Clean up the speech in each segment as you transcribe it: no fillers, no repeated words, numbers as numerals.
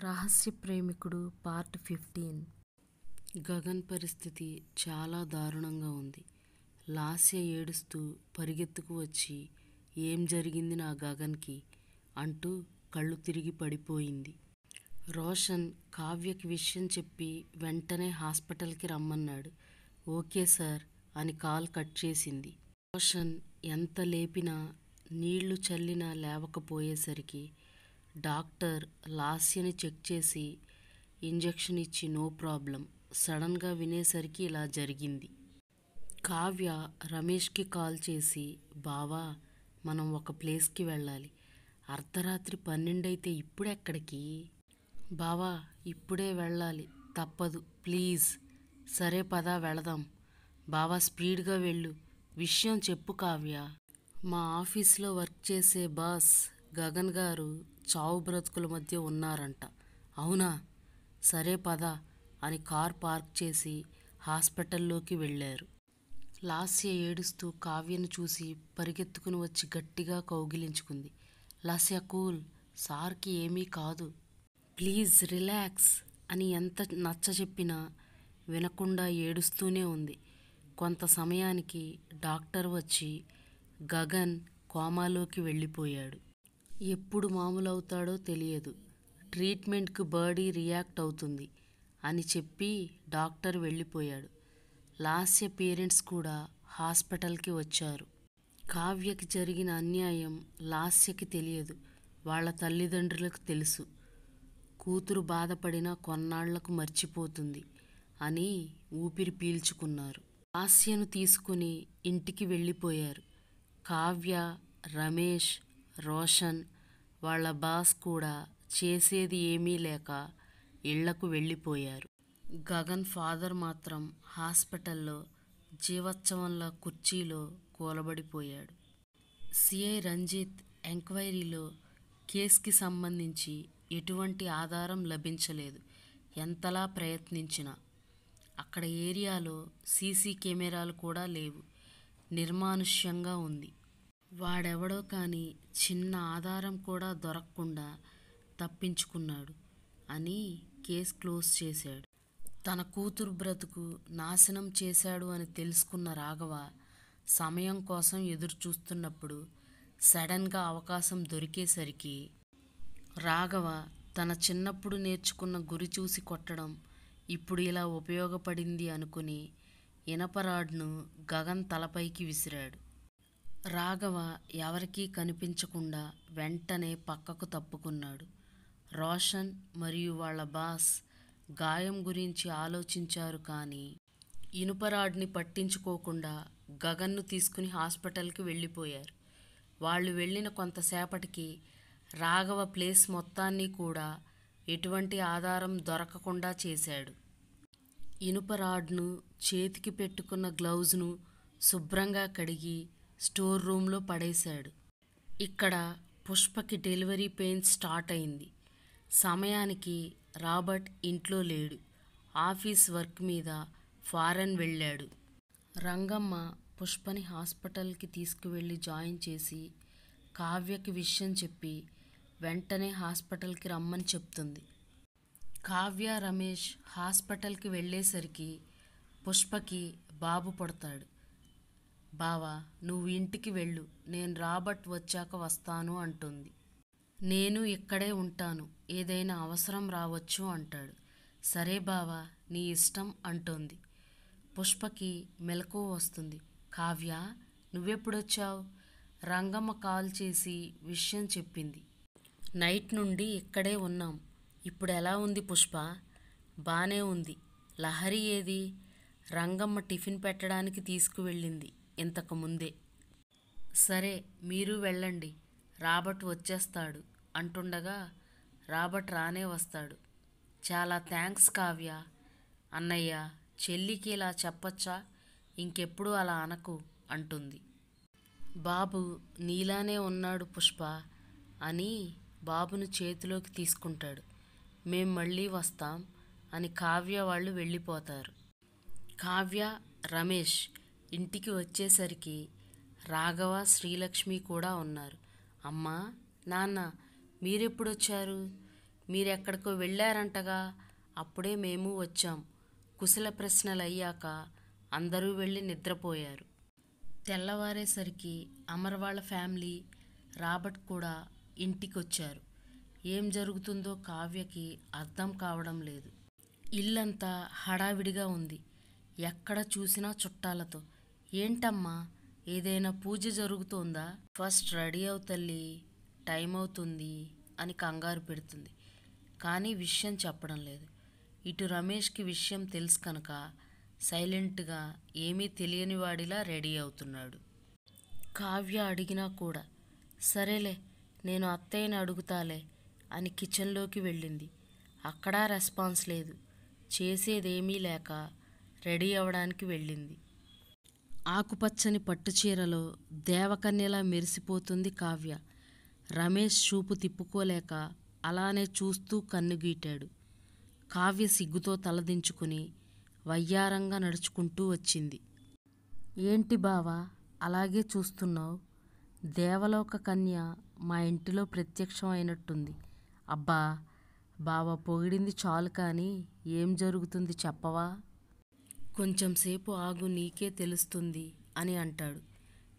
రహస్య ప్రేమికుడు పార్ట్ 15. గగన్ పరిస్థితి చాలా దారుణంగా ఉంది. లాస్య ఏడుస్తూ పరిగెత్తుకు వచ్చి, ఏం జరిగింది నా గగన్కి అంటూ కళ్ళు తిరిగి పడిపోయింది. రోషన్ కావ్యకి విషయం చెప్పి వెంటనే హాస్పిటల్కి రమ్మన్నాడు. ఓకే సార్ అని కాల్ కట్ చేసింది. రోషన్ ఎంత లేపినా నీళ్లు చల్లినా లేవకపోయేసరికి డాక్టర్ లాస్యని చెక్ చేసి ఇంజెక్షన్ ఇచ్చి నో ప్రాబ్లం సడన్గా వినేసరికి ఇలా జరిగింది. కావ్య రమేష్కి కాల్ చేసి, బావా మనం ఒక ప్లేస్కి వెళ్ళాలి, అర్ధరాత్రి 12 అయితే ఇప్పుడెక్కడికి బావా, ఇప్పుడే వెళ్ళాలి, తప్పదు ప్లీజ్. సరే పదా వెళదాం. బావా స్పీడ్గా వెళ్ళు, విషయం చెప్పు కావ్య. మా ఆఫీస్లో వర్క్ చేసే బాస్ గగన్ గారు చావు బ్రతుకుల మధ్య ఉన్నారంట. అవునా, సరే పద అని కార్ పార్క్ చేసి హాస్పిటల్లోకి వెళ్ళారు. లాస్య ఏడుస్తూ కావ్యను చూసి పరిగెత్తుకుని వచ్చి గట్టిగా కౌగిలించుకుంది. లాస్య కూల్, సార్కి ఏమీ కాదు, ప్లీజ్ రిలాక్స్ అని ఎంత నచ్చ చెప్పినా వినకుండా ఏడుస్తూనే ఉంది. కొంత సమయానికి డాక్టర్ వచ్చి గగన్ కోమాలోకి వెళ్ళిపోయాడు. ఎప్పుడు మామూలవుతాడో తెలియదు, ట్రీట్మెంట్కు బాడీ రియాక్ట్ అవుతుంది అని చెప్పి డాక్టర్ వెళ్ళిపోయాడు. లాస్య పేరెంట్స్ కూడా హాస్పిటల్కి వచ్చారు. కావ్యకి జరిగిన అన్యాయం లాస్యకి తెలియదు, వాళ్ళ తల్లిదండ్రులకు తెలుసు. కూతురు బాధపడినా కొన్నాళ్లకు మర్చిపోతుంది అని ఊపిరి పీల్చుకున్నారు. లాస్యను తీసుకుని ఇంటికి వెళ్ళిపోయారు. కావ్య, రమేష్, రోషన్, వాళ్ళ బాస్ కూడా చేసేది ఏమీ లేక ఇళ్లకు వెళ్ళిపోయారు. గగన్ ఫాదర్ మాత్రం హాస్పిటల్లో జీవోత్సవంలా కుర్చీలో కూలబడిపోయాడు. సిఐ రంజిత్ ఎంక్వైరీలో కేసుకి సంబంధించి ఎటువంటి ఆధారం లభించలేదు. ఎంతలా ప్రయత్నించినా అక్కడ ఏరియాలో సీసీ కెమెరాలు కూడా లేవు. నిర్మానుష్యంగా ఉంది. వాడెవడో కానీ చిన్న ఆధారం కూడా దొరకకుండా తప్పించుకున్నాడు అని కేసు క్లోజ్ చేశాడు. తన కూతురు బ్రతుకు నాశనం చేశాడు అని తెలుసుకున్న రాఘవ సమయం కోసం ఎదురు చూస్తున్నప్పుడు సడన్గా అవకాశం దొరికేసరికి రాఘవ తన చిన్నప్పుడు నేర్చుకున్న గురి చూసి కొట్టడం ఇప్పుడు ఇలా ఉపయోగపడింది అనుకుని ఇనపరాడ్ను గగన్ తలపైకి విసిరాడు. రాఘవ ఎవరికీ కనిపించకుండా వెంటనే పక్కకు తప్పుకున్నాడు. రోషన్ మరియు వాళ్ళ బాస్ గాయం గురించి ఆలోచించారు కానీ ఇనుపరాడ్ని పట్టించుకోకుండా గగన్ను తీసుకుని హాస్పిటల్కి వెళ్ళిపోయారు. వాళ్ళు వెళ్ళిన కొంతసేపటికి రాఘవ ప్లేస్ మొత్తాన్ని కూడా ఎటువంటి ఆధారం దొరకకుండా చేశాడు. ఇనుపరాడ్ను, చేతికి పెట్టుకున్న గ్లౌజ్ను శుభ్రంగా కడిగి స్టోర్ రూమ్లో పడేశాడు. ఇక్కడ పుష్పకి డెలివరీ పెయిన్ స్టార్ట్ అయింది. సమయానికి రాబర్ట్ ఇంట్లో లేడు, ఆఫీస్ వర్క్ మీద ఫారెన్ వెళ్ళాడు. రంగమ్మ పుష్పని హాస్పిటల్కి తీసుకువెళ్ళి జాయిన్ చేసి కావ్యకి విషయం చెప్పి వెంటనే హాస్పిటల్కి రమ్మని చెప్తుంది. కావ్య, రమేష్ హాస్పిటల్కి వెళ్ళేసరికి పుష్పకి బాబు పుడతాడు. బావా నువ్వు ఇంటికి వెళ్ళు, నేను రాబర్ట్ వచ్చాక వస్తాను అంటుంది. నేను ఇక్కడే ఉంటాను, ఏదైనా అవసరం రావచ్చు అంటాడు. సరే బావా నీ ఇష్టం అంటోంది. పుష్పకి మెలకువ వస్తుంది. కావ్య నువ్వెప్పుడొచ్చావు? రంగమ్మ కాల్ చేసి విషయం చెప్పింది. నైట్ నుండి ఇక్కడే ఉన్నాం. ఇప్పుడు ఎలా ఉంది పుష్ప? బానే ఉంది. లహరి ఏది? రంగమ్మ టిఫిన్ పెట్టడానికి తీసుకువెళ్ళింది ఇంతకుముందే. సరే మీరు వెళ్ళండి, రాబర్ట్ వచ్చేస్తాడు అంటుండగా రాబర్ట్ రానే వస్తాడు. చాలా థ్యాంక్స్ కావ్య. అన్నయ్య చెల్లికి ఇలా చెప్పచ్చా? ఇంకెప్పుడు అలా అనకు అంటుంది. బాబు నీలానే ఉన్నాడు పుష్ప అని బాబును చేతిలోకి తీసుకుంటాడు. మేం మళ్ళీ వస్తాం అని కావ్య వాళ్ళు వెళ్ళిపోతారు. కావ్య, రమేష్ ఇంటికి వచ్చేసరికి రాఘవ, శ్రీలక్ష్మి కూడా ఉన్నారు. అమ్మా, నాన్న మీరెప్పుడొచ్చారు? మీరెక్కడికో వెళ్ళారంటగా, అప్పుడే మేము వచ్చాం. కుశల ప్రశ్నలయ్యాక అందరూ వెళ్ళి నిద్రపోయారు. తెల్లవారేసరికి అమర్ వాళ్ళ ఫ్యామిలీ, రాబర్ట్ కూడా ఇంటికొచ్చారు. ఏం జరుగుతుందో కావ్యకి అర్థం కావడం లేదు. ఇల్లంతా హడావిడిగా ఉంది. ఎక్కడ చూసినా చుట్టాలతో. ఏంటమ్మా, ఏదైనా పూజ జరుగుతోందా? ఫస్ట్ రెడీ అవు తల్లి, టైం అవుతుంది అని కంగారు పెడుతుంది. కానీ విషయం చెప్పడం లేదు. ఇటు రమేష్కి విషయం తెలుసు కనుక సైలెంట్గా ఏమీ తెలియని వాడిలా రెడీ అవుతున్నాడు. కావ్య అడిగినా కూడా సరేలే, నేను అత్తయ్యని అడుగుతాలే అని కిచెన్లోకి వెళ్ళింది. అక్కడా రెస్పాన్స్ లేదు. చేసేదేమీ లేక రెడీ అవ్వడానికి వెళ్ళింది. ఆకుపచ్చని పట్టుచీరలో దేవకన్యలా మెరిసిపోతుంది కావ్య. రమేష్ చూపు తిప్పుకోలేక అలానే చూస్తూ కన్నుగీటాడు. కావ్య సిగ్గుతో తలదించుకుని వయ్యారంగా నడుచుకుంటూ వచ్చింది. ఏంటి బావా అలాగే చూస్తున్నావు? దేవలోక కన్య మా ఇంటిలో ప్రత్యక్షం అయినట్టుంది. అబ్బా, బావ పొగిడింది చాలు కానీ ఏం జరుగుతుంది చెప్పవా? కొంచెంసేపు ఆగు, నీకే తెలుస్తుంది అని అంటాడు.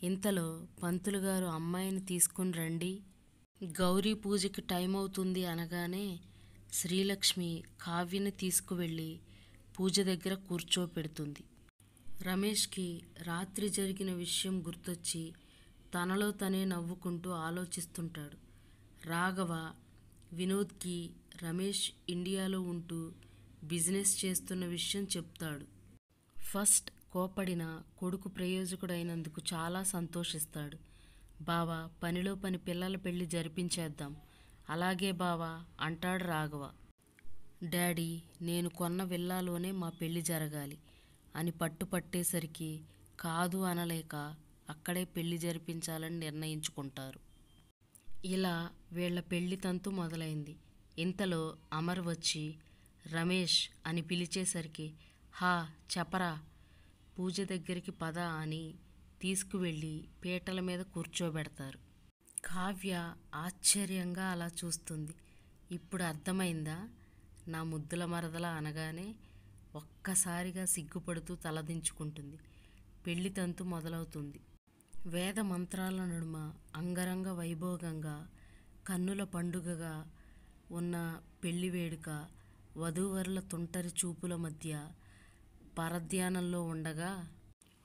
ఇంతలో పంతులుగారు అమ్మాయిని తీసుకుని రండి, గౌరీ పూజకి టైం అవుతుంది అనగానే శ్రీలక్ష్మి కావ్యని తీసుకువెళ్ళి పూజ దగ్గర కూర్చోపెడుతుంది. రమేష్కి రాత్రి జరిగిన విషయం గుర్తొచ్చి తనలో తనే నవ్వుకుంటూ ఆలోచిస్తుంటాడు. రాఘవ వినోద్కి రమేష్ ఇండియాలో ఉంటూ బిజినెస్ చేస్తున్న విషయం చెప్తాడు. ఫస్ట్ కోపడిన కొడుకు ప్రయోజకుడైనందుకు చాలా సంతోషిస్తాడు. బావా, పనిలో పని పిల్లల పెళ్లి జరిపించేద్దాం. అలాగే బావా అంటాడు రాఘవ. డాడీ, నేను కొన్న విల్లాలోనే మా పెళ్లి జరగాలి అని పట్టేసరికి కాదు అనలేక అక్కడే పెళ్లి జరిపించాలని నిర్ణయించుకుంటారు. ఇలా వీళ్ల పెళ్లి తంతు మొదలైంది. ఇంతలో అమర్ వచ్చి రమేష్ అని పిలిచేసరికి హా చెప్పరా, పూజ దగ్గరికి పద అని తీసుకువెళ్ళి పీటల మీద కూర్చోబెడతారు. కావ్య ఆశ్చర్యంగా అలా చూస్తుంది. ఇప్పుడు అర్థమైందా నా ముద్దుల మరదల అనగానే ఒక్కసారిగా సిగ్గుపడుతూ తలదించుకుంటుంది. పెళ్లి తంతు మొదలవుతుంది. వేద మంత్రాల నడుమ అంగరంగ వైభోగంగా కన్నుల పండుగగా ఉన్న పెళ్లి వేడుక వధూవరుల తుంటరి చూపుల మధ్య పరధ్యానంలో ఉండగా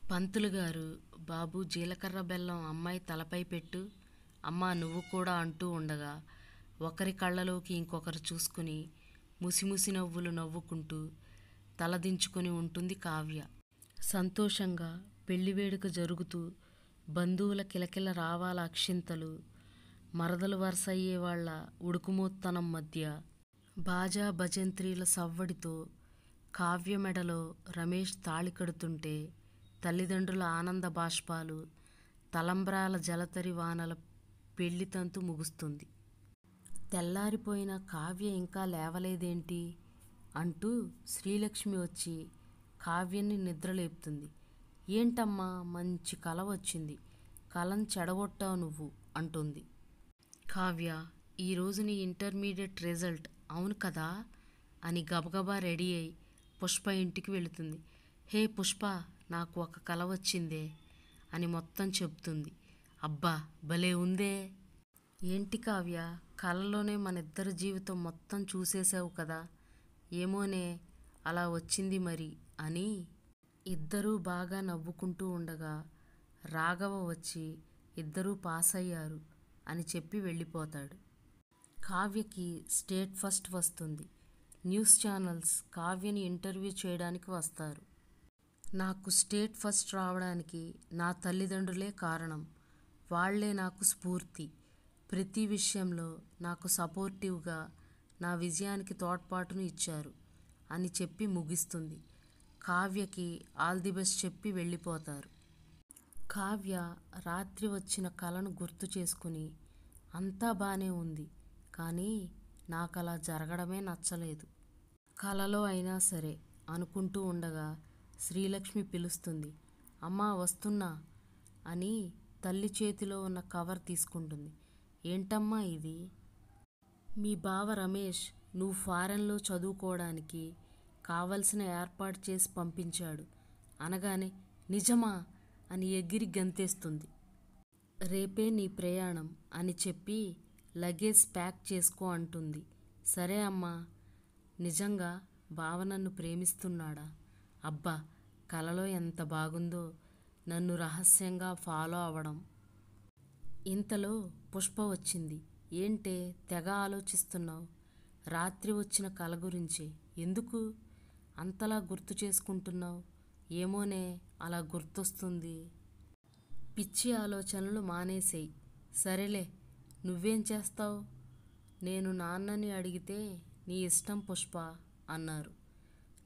పంతులుగారు బాబు జీలకర్ర బెల్లం అమ్మాయి తలపై పెట్టు, అమ్మా నువ్వు కూడా అంటూ ఉండగా ఒకరి కళ్ళలోకి ఇంకొకరు చూసుకుని ముసిముసి నవ్వులు నవ్వుకుంటూ తలదించుకొని ఉంటుంది కావ్య. సంతోషంగా పెళ్లి వేడుక జరుగుతూ బంధువుల కిలకిల రావాల అక్షింతలు, మరదలు వరుసయ్యే వాళ్ల ఉడుకుమోత్తనం మధ్య బాజా భజంత్రీల సవ్వడితో కావ్య మెడలో రమేష్ తాళి కడుతుంటే తల్లిదండ్రుల ఆనంద బాష్పాలు, తలంబ్రాల జలతరి వానల పెళ్లి తంతు ముగుస్తుంది. తెల్లారిపోయిన కావ్య ఇంకా లేవలేదేంటి అంటూ శ్రీలక్ష్మి వచ్చి కావ్యని నిద్రలేపుతుంది. ఏంటమ్మా, మంచి కల వచ్చింది, కలను చెడగొట్టావు నువ్వు అంటుంది. కావ్య, ఈరోజు నీ ఇంటర్మీడియట్ రిజల్ట్ అవును కదా అని గబగబా రెడీ అయి పుష్ప ఇంటికి వెళుతుంది. హే పుష్ప, నాకు ఒక కల వచ్చిందే అని మొత్తం చెప్తుంది. అబ్బా భలే ఉందే. ఏంటి కావ్య, కలలోనే మనిద్దరి జీవితం మొత్తం చూసేసావు కదా. ఏమోనే, అలా వచ్చింది మరి అని ఇద్దరూ బాగా నవ్వుకుంటూ ఉండగా రాఘవ వచ్చి ఇద్దరూ పాస్ అయ్యారు అని చెప్పి వెళ్ళిపోతాడు. కావ్యకి స్టేట్ ఫస్ట్ వస్తుంది. న్యూస్ ఛానల్స్ కావ్యని ఇంటర్వ్యూ చేయడానికి వస్తారు. నాకు స్టేట్ ఫస్ట్ రావడానికి నా తల్లిదండ్రులే కారణం. వాళ్లే నాకు స్ఫూర్తి. ప్రతి విషయంలో నాకు సపోర్టివ్గా నా విజయానికి తోడ్పాటును ఇచ్చారు అని చెప్పి ముగిస్తుంది. కావ్యకి ఆల్ ది బెస్ట్ చెప్పి వెళ్ళిపోతారు. కావ్య రాత్రి వచ్చిన కలను గుర్తు చేసుకుని అంతా బానే ఉంది, కానీ నాకలా జరగడమే నచ్చలేదు. కలలో అయినా సరే అనుకుంటూ ఉండగా శ్రీలక్ష్మి పిలుస్తుంది. అమ్మా వస్తున్నా అని తల్లి చేతిలో ఉన్న కవర్ తీసుకుంటుంది. ఏంటమ్మా ఇది? మీ బావ రమేష్ నువ్వు ఫారెన్లో చదువుకోవడానికి కావలసిన ఏర్పాటు చేసి పంపించాడు అనగానే నిజమా అని ఎగిరి గంతేస్తుంది. రేపే నీ ప్రయాణం అని చెప్పి లగేజ్ ప్యాక్ చేసుకో అంటుంది. సరే అమ్మా. నిజంగా బావ నన్ను ప్రేమిస్తున్నాడా? అబ్బా, కలలో ఎంత బాగుందో నన్ను రహస్యంగా ఫాలో అవ్వడం. ఇంతలో పుష్ప వచ్చింది. ఏంటే తెగ ఆలోచిస్తున్నావు? రాత్రి వచ్చిన కల గురించి. ఎందుకు అంతలా గుర్తు చేసుకుంటున్నావు? ఏమోనే అలా గుర్తొస్తుంది. పిచ్చి ఆలోచనలు మానేసేయి. సరేలే, నువ్వేం చేస్తావు? నేను నాన్నని అడిగితే నీ ఇష్టం పుష్ప అన్నారు.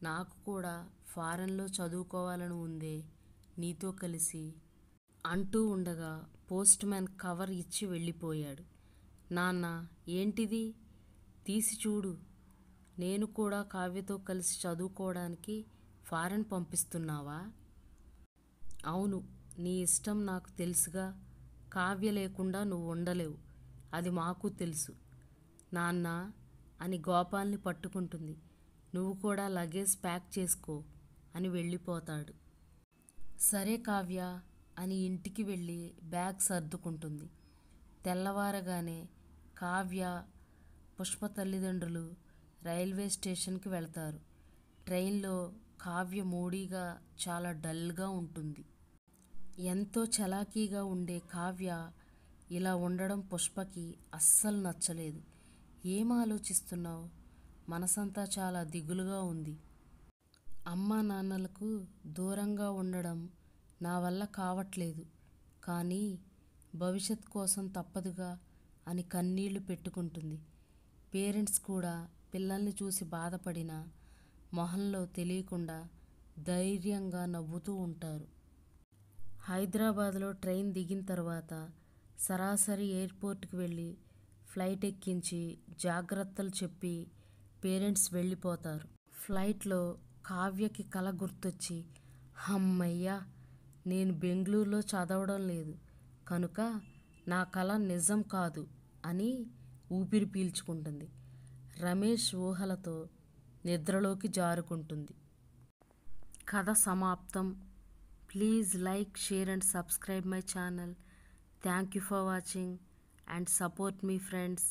నాకు కూడా ఫారెన్లో చదువుకోవాలని ఉందే నీతో కలిసి అంటూ ఉండగా పోస్ట్ మ్యాన్ కవర్ ఇచ్చి వెళ్ళిపోయాడు. నాన్న, ఏంటిది? తీసి చూడు. నేను కూడా కావ్యతో కలిసి చదువుకోవడానికి ఫారెన్ పంపిస్తున్నావా? అవును, నీ ఇష్టం నాకు తెలుసుగా. కావ్య లేకుండా నువ్వు ఉండలేవు, అది మాకు తెలుసు. నాన్న అని గోపాల్ని పట్టుకుంటుంది. నువ్వు కూడా లగేజ్ ప్యాక్ చేసుకో అని వెళ్ళిపోతాడు. సరే కావ్య అని ఇంటికి వెళ్ళి బ్యాగ్ సర్దుకుంటుంది. తెల్లవారగానే కావ్య, పుష్ప తల్లిదండ్రులు రైల్వే స్టేషన్కి వెళ్తారు. ట్రైన్లో కావ్య మూడీగా చాలా డల్గా ఉంటుంది. ఎంతో చలాకీగా ఉండే కావ్య ఇలా ఉండడం పుష్పకి అస్సలు నచ్చలేదు. ఏం ఆలోచిస్తున్నావు? మనసంతా చాలా దిగులుగా ఉంది. అమ్మా నాన్నలకు దూరంగా ఉండడం నా వల్ల కావట్లేదు, కానీ భవిష్యత్ కోసం తప్పదుగా అని కన్నీళ్లు పెట్టుకుంటుంది. పేరెంట్స్ కూడా పిల్లల్ని చూసి బాధపడినా మొహంలో తెలియకుండా ధైర్యంగా నవ్వుతూ ఉంటారు. హైదరాబాద్లో ట్రైన్ దిగిన తర్వాత సరాసరి ఎయిర్పోర్ట్కి వెళ్ళి ఫ్లైట్ ఎక్కించి జాగ్రత్తలు చెప్పి పేరెంట్స్ వెళ్ళిపోతారు. ఫ్లైట్లో కావ్యకి కల గుర్తొచ్చి, హమ్మయ్యా, నేను బెంగళూరులో చదవడం లేదు కనుక నా కల నిజం కాదు అని ఊపిరి పీల్చుకుంటుంది. రమేష్ ఊహలతో నిద్రలోకి జారుకుంటుంది. కథ సమాప్తం. Please like, share and subscribe my channel. Thank you for watching and support me friends.